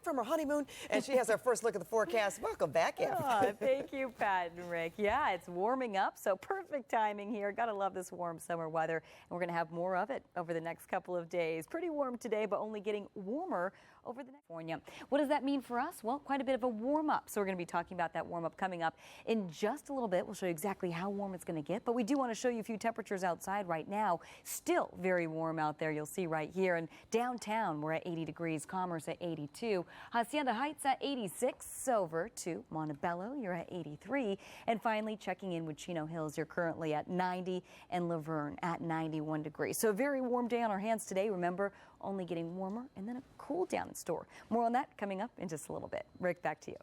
from her honeymoon, and she has our first look at the forecast. Welcome back, Ev. Oh, thank you, Pat and Rick. Yeah, it's warming up, so perfect timing here. Gotta love this warm summer weather, and we're gonna have more of it over the next couple of days. Pretty warm today, but only getting warmer over the next California. What does that mean for us? Well, quite a bit of a warm up. So we're going to be talking about that warm up coming up in just a little bit. We'll show you exactly how warm it's going to get, but we do want to show you a few temperatures outside right now. Still very warm out there. You'll see right here. And downtown, we're at 80 degrees. Commerce at 82. Hacienda Heights at 86. Over to Montebello, you're at 83. And finally, checking in with Chino Hills, you're currently at 90, and Laverne at 91 degrees. So a very warm day on our hands today. Remember, only getting warmer and then a cool down in store. More on that coming up in just a little bit. Rick, back to you.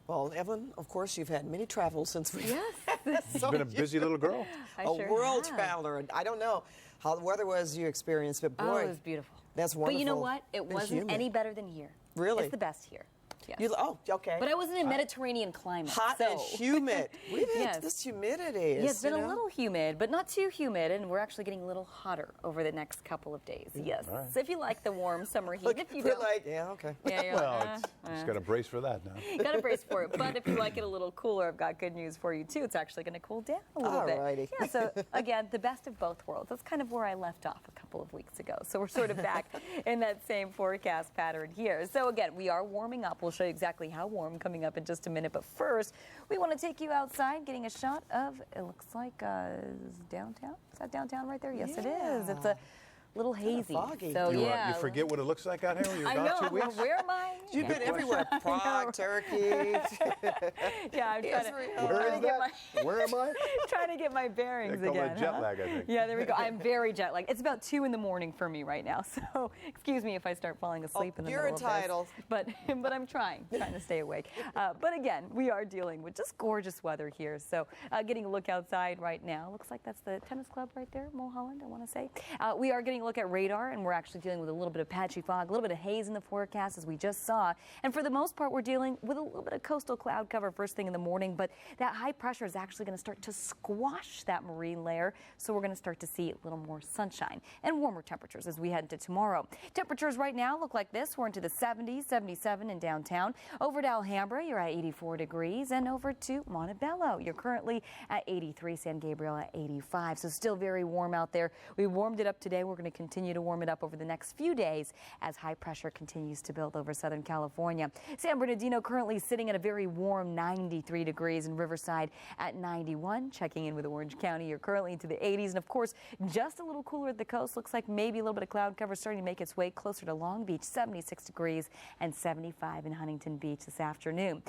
Well, Evelyn, of course, you've had many travels since we. Yes. You've been a busy little girl. Sure world have. traveler. And I don't know how the weather was you experienced, but boy, Oh, it was beautiful. That's wonderful. But you know what? It wasn't humid. any better than here. Really? It's the best here. Yes. Oh, okay. But I wasn't in Mediterranean climate. Hot so. and humid. We've had Yes. this humidity. Yeah, it's been a little humid, but not too humid, and we're actually getting a little hotter over the next couple of days. Yes. Right. So if you like the warm summer heat, Look, if you we're don't, like, yeah, okay. yeah, you're Well, like, just got to brace for that now. got to brace for it. But if you like it a little cooler, I've got good news for you too. It's actually going to cool down a little Alrighty. bit. Yeah. So again, the best of both worlds. That's kind of where I left off a couple of weeks ago. So we're sort of back in that same forecast pattern here. So again, we are warming up. We'll show you exactly how warm coming up in just a minute. But first, we want to take you outside, getting a shot of, it looks like downtown. Is that downtown right there? Yes, it is. It's a little hazy. foggy. So You forget what it looks like out here when you're I gone know. 2 weeks? Where am I? You've been everywhere. Prague, Turkey. Yeah, I'm trying Israel. Where is that? Where am I? trying to get my bearings They call again. that jet lag, I think. Yeah, there we go. I'm very jet lagged. It's about 2 in the morning for me right now, so excuse me if I start falling asleep in the you're middle entitled. of this. But I'm trying to stay awake. But again, we are dealing with just gorgeous weather here. So getting a look outside right now. Looks like that's the tennis club right there, Mulholland, I want to say. We are getting a look at radar, and we're actually dealing with a little bit of patchy fog, a little bit of haze in the forecast as we just saw. And for the most part, we're dealing with a little bit of coastal cloud cover first thing in the morning, but that high pressure is actually going to start to squash that marine layer. So we're going to start to see a little more sunshine and warmer temperatures as we head into tomorrow. Temperatures right now look like this. We're into the 70s, 77 in downtown. Over to Alhambra, you're at 84 degrees, and over to Montebello, you're currently at 83, San Gabriel at 85. So still very warm out there. We warmed it up today. We're going to continue to warm it up over the next few days as high pressure continues to build over Southern California. San Bernardino currently sitting at a very warm 93 degrees, and Riverside at 91. Checking in with Orange County, you're currently into the 80s, and of course just a little cooler at the coast. Looks like maybe a little bit of cloud cover starting to make its way closer to Long Beach, 76 degrees, and 75 in Huntington Beach this afternoon.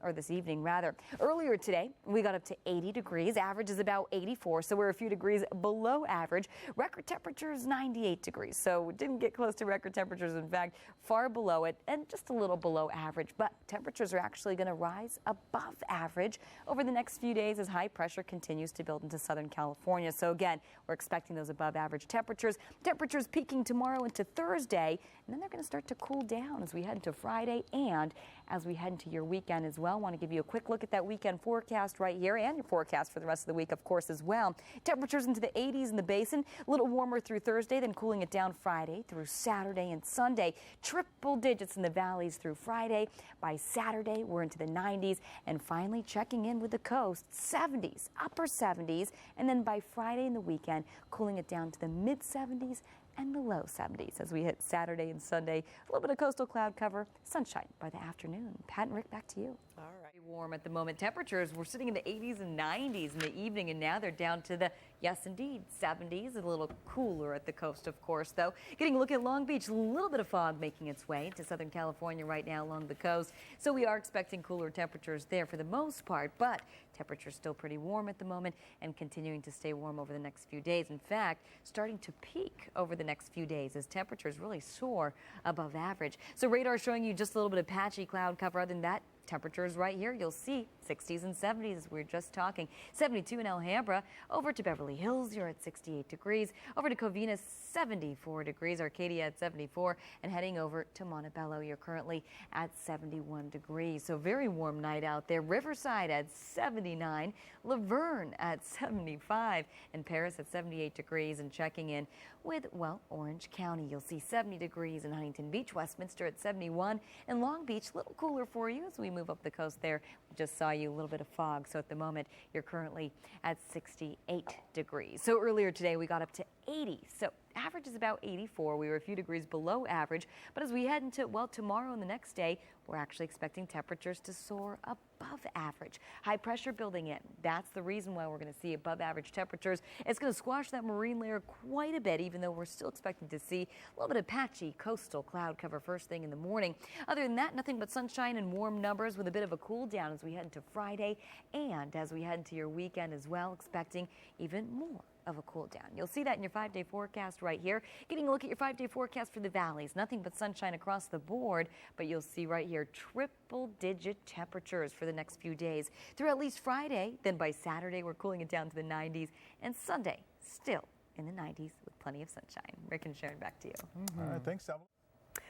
Or this evening rather. Earlier today we got up to 80 degrees. Average is about 84, so we're a few degrees below average. Record temperature is 98 degrees, so we didn't get close to record temperatures. In fact, far below it and just a little below average. But temperatures are actually going to rise above average over the next few days as high pressure continues to build into Southern California. So again, we're expecting those above average temperatures. Temperatures peaking tomorrow into Thursday, and then they're going to start to cool down as we head into Friday and as we head into your weekend as well. Want to give you a quick look at that weekend forecast right here, and your forecast for the rest of the week, of course, as well. Temperatures into the 80s in the basin, a little warmer through Thursday, then cooling it down Friday through Saturday and Sunday. Triple digits in the valleys through Friday. By Saturday, we're into the 90s, and finally checking in with the coast, 70s, upper 70s, and then by Friday and the weekend, cooling it down to the mid 70s and the low 70s as we hit Saturday and Sunday. A little bit of coastal cloud cover, sunshine by the afternoon. Pat and Rick, back to you. All right. Warm at the moment. Temperatures, we're sitting in the 80s and 90s in the evening, and now they're down to the, yes indeed, 70s. A little cooler at the coast, of course, though. Getting a look at Long Beach, a little bit of fog making its way into Southern California right now along the coast. So we are expecting cooler temperatures there for the most part, but temperatures still pretty warm at the moment and continuing to stay warm over the next few days. In fact, starting to peak over the next few days as temperatures really soar above average. So radar showing you just a little bit of patchy cloud cover. Other than that, temperatures right here, you'll see 60s and 70s as we were just talking. 72 in Alhambra. Over to Beverly Hills, you're at 68 degrees. Over to Covina, 74 degrees. Arcadia at 74. And heading over to Montebello, you're currently at 71 degrees. So very warm night out there. Riverside at 79. Laverne at 75. And Paris at 78 degrees. And checking in with, well, Orange County, you'll see 70 degrees in Huntington Beach. Westminster at 71. And Long Beach, a little cooler for you as we move up the coast there. We just saw you a little bit of fog. So at the moment, you're currently at 68 degrees. So earlier today, we got up to 80. So average is about 84. We were a few degrees below average. But as we head into, well, tomorrow and the next day, we're actually expecting temperatures to soar above average. High pressure building in. That's the reason why we're going to see above average temperatures. It's going to squash that marine layer quite a bit, even though we're still expecting to see a little bit of patchy coastal cloud cover first thing in the morning. Other than that, nothing but sunshine and warm numbers with a bit of a cool down as we head into Friday and as we head into your weekend as well, expecting even more of a cool down. You'll see that in your 5-day forecast right here. Getting a look at your 5-day forecast for the valleys. Nothing but sunshine across the board, but you'll see right here triple-digit temperatures for the next few days through at least Friday. Then by Saturday, we're cooling it down to the 90s, and Sunday still in the 90s with plenty of sunshine. Rick and Sharon, back to you. All right, thanks, Evelyn.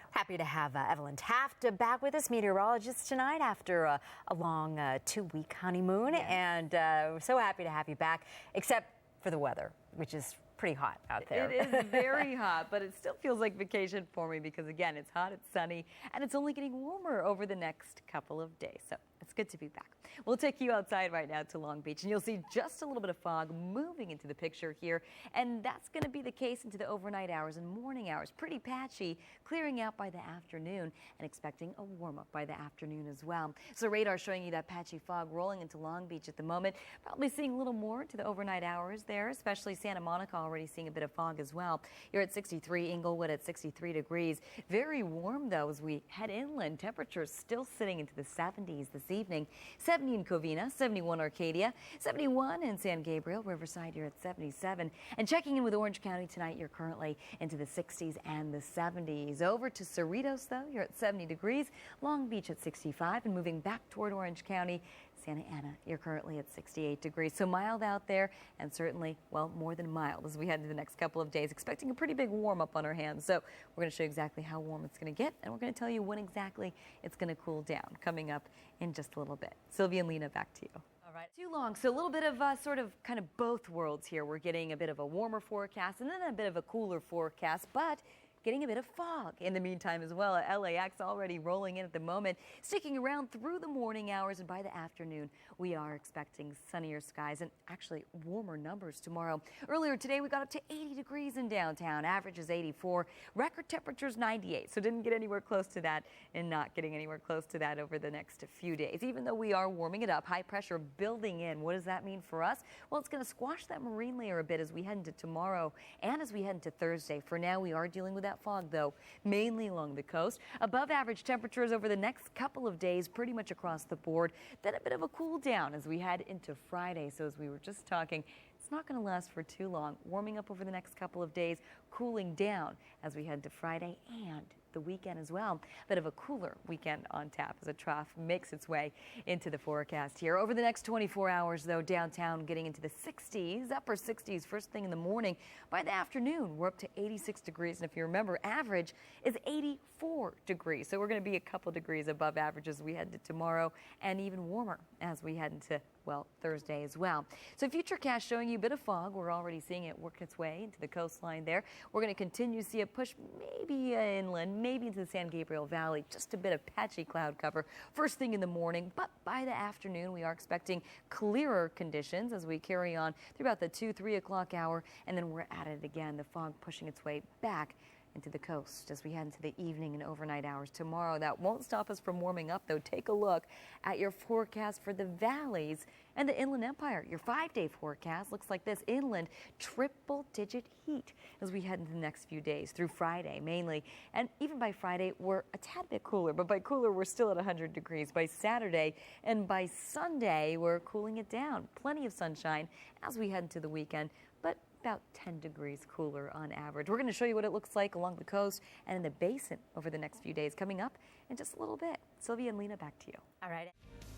Happy to have Evelyn Taft back with us, meteorologist, tonight after a long 2-week honeymoon. Yes. And we're so happy to have you back, except for the weather, which is pretty hot out there. It is very hot, but it still feels like vacation for me because, again, it's hot, it's sunny, and it's only getting warmer over the next couple of days. So it's good to be back. We'll take you outside right now to Long Beach, and you'll see just a little bit of fog moving into the picture here, and that's going to be the case into the overnight hours and morning hours. Pretty patchy, clearing out by the afternoon, and expecting a warm-up by the afternoon as well. So radar showing you that patchy fog rolling into Long Beach at the moment. Probably seeing a little more to the overnight hours there, especially Santa Monica already seeing a bit of fog as well. You're at 63, Inglewood at 63 degrees. Very warm, though, as we head inland. Temperatures still sitting into the 70s this evening. 70 in Covina, 71 Arcadia, 71 in San Gabriel. Riverside, you're at 77. And checking in with Orange County tonight, you're currently into the 60s and the 70s. Over to Cerritos, though, you're at 70 degrees. Long Beach at 65. And moving back toward Orange County, Santa Ana, you're currently at 68 degrees. So mild out there, and certainly, well, more than mild as we head into the next couple of days. Expecting a pretty big warm up on our hands. So we're going to show you exactly how warm it's going to get, and we're going to tell you when exactly it's going to cool down coming up in just a little bit. Sylvia and Lena, back to you. All right. Too long. So a little bit of sort of kind of both worlds here. We're getting a bit of a warmer forecast and then a bit of a cooler forecast, but getting a bit of fog in the meantime as well. LAX already rolling in at the moment, sticking around through the morning hours, and by the afternoon we are expecting sunnier skies and actually warmer numbers tomorrow. Earlier today we got up to 80 degrees in downtown. Average is 84. Record temperatures 98. So didn't get anywhere close to that and not getting anywhere close to that over the next few days. Even though we are warming it up, high pressure building in. What does that mean for us? Well, it's going to squash that marine layer a bit as we head into tomorrow and as we head into Thursday. For now, we are dealing with that fog, though, mainly along the coast. Above average temperatures over the next couple of days, pretty much across the board. Then a bit of a cool down as we head into Friday. So as we were just talking, it's not going to last for too long. Warming up over the next couple of days, cooling down as we head to Friday and the weekend as well. A bit of a cooler weekend on tap as a trough makes its way into the forecast here. Over the next 24 hours, though, downtown getting into the 60s, upper 60s first thing in the morning. By the afternoon, we're up to 86 degrees. And if you remember, average is 84 degrees. So we're going to be a couple degrees above average as we head to tomorrow, and even warmer as we head into, well, Thursday as well. So Futurecast showing you a bit of fog. We're already seeing it work its way into the coastline there. We're going to continue to see it push maybe inland, maybe into the San Gabriel Valley. Just a bit of patchy cloud cover first thing in the morning. But by the afternoon, we are expecting clearer conditions as we carry on through about the 2-3 o'clock hour. And then we're at it again, the fog pushing its way back into the coast as we head into the evening and overnight hours tomorrow. That won't stop us from warming up, though. Take a look at your forecast for the valleys and the Inland Empire. Your 5-day forecast looks like this. Inland, triple-digit heat as we head into the next few days through Friday mainly. And even by Friday, we're a tad bit cooler. But by cooler, we're still at 100 degrees by Saturday. And by Sunday, we're cooling it down. Plenty of sunshine as we head into the weekend. But about 10 degrees cooler on average. We're going to show you what it looks like along the coast and in the basin over the next few days coming up in just a little bit. Sylvia and Lena, back to you. All right.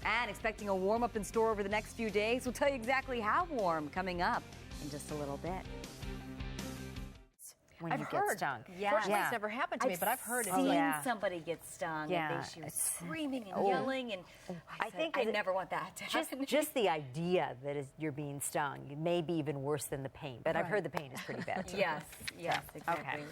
And expecting a warm up in store over the next few days. We'll tell you exactly how warm coming up in just a little bit. When I've you heard. get stung. Yeah. Fortunately, it's never happened to me, but I've heard it. Seen Yeah. somebody get stung. Yeah. And she was screaming and yelling, and I think I it- never want that to happen. Just the idea that you're being stung may be even worse than the pain, but I've heard the pain is pretty bad too. Yes, exactly. Okay.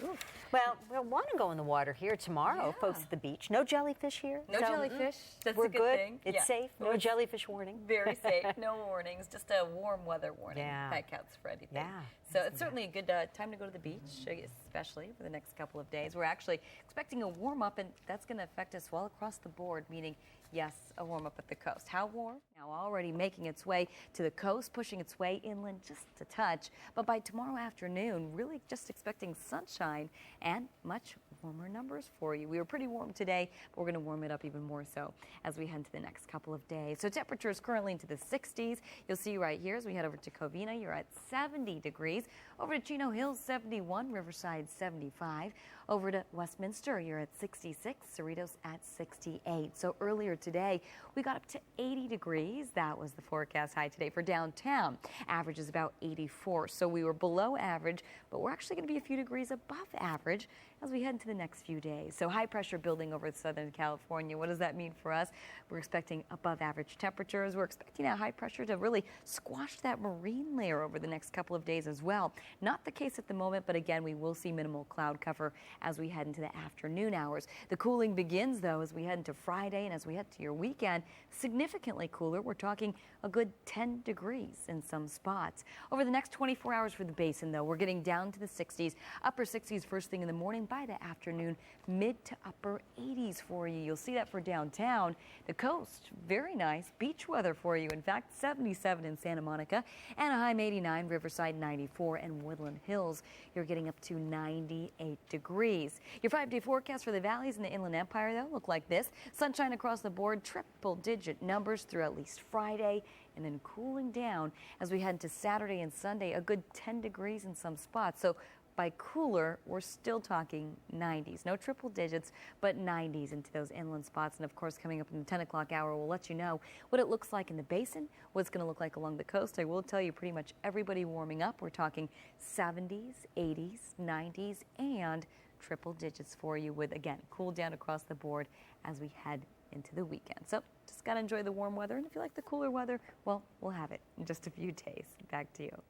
Well, we'll want to go in the water here tomorrow, Yeah. folks at the beach. No jellyfish here. No so jellyfish. That's we're a good good. thing. It's Yeah. safe. No jellyfish warning. Very safe. No warnings. Just a warm weather warning. Yeah. That counts for anything. Yeah. So it's certainly a good time to go to the beach, especially for the next couple of days. We're actually expecting a warm up, and that's going to affect us well across the board, meaning, yes, a warm up at the coast. How warm? Now already making its way to the coast, pushing its way inland just a touch. But by tomorrow afternoon, really just expecting sunshine and much warmer numbers for you. We were pretty warm today, but we're going to warm it up even more so as we head into the next couple of days. So temperatures currently into the 60s. You'll see right here as we head over to Covina, you're at 70 degrees. Over to Chino Hills, 71, Riverside, 75. Over to Westminster, you're at 66, Cerritos at 68. So earlier today, we got up to 80 degrees. That was the forecast high today for downtown. Average is about 84. So we were below average, but we're actually going to be a few degrees above average as we head into the next few days. So high pressure building over Southern California. What does that mean for us? We're expecting above average temperatures. We're expecting that high pressure to really squash that marine layer over the next couple of days as well. Not the case at the moment, but again, we will see minimal cloud cover as we head into the afternoon hours. The cooling begins, though, as we head into Friday and as we head to your weekend. Significantly cooler. We're talking a good 10 degrees in some spots. Over the next 24 hours for the basin, though, we're getting down to the 60s, upper 60s first thing in the morning. By the afternoon, mid to upper 80s for you. You'll see that for downtown. The coast, very nice beach weather for you. In fact, 77 in Santa Monica, Anaheim 89, Riverside 94, and Woodland Hills, you're getting up to 98 degrees. Your 5-day forecast for the valleys in the Inland Empire, though, look like this. Sunshine across the board, triple-digit numbers through at least Friday, and then cooling down as we head into Saturday and Sunday, a good 10 degrees in some spots. So by cooler, we're still talking 90s. No triple digits, but 90s into those inland spots. And of course, coming up in the 10 o'clock hour, we'll let you know what it looks like in the basin, what it's going to look like along the coast. I will tell you pretty much everybody warming up. We're talking 70s, 80s, 90s, and triple digits for you with, again, cool down across the board as we head into the weekend. So just got to enjoy the warm weather. And if you like the cooler weather, well, we'll have it in just a few days. Back to you.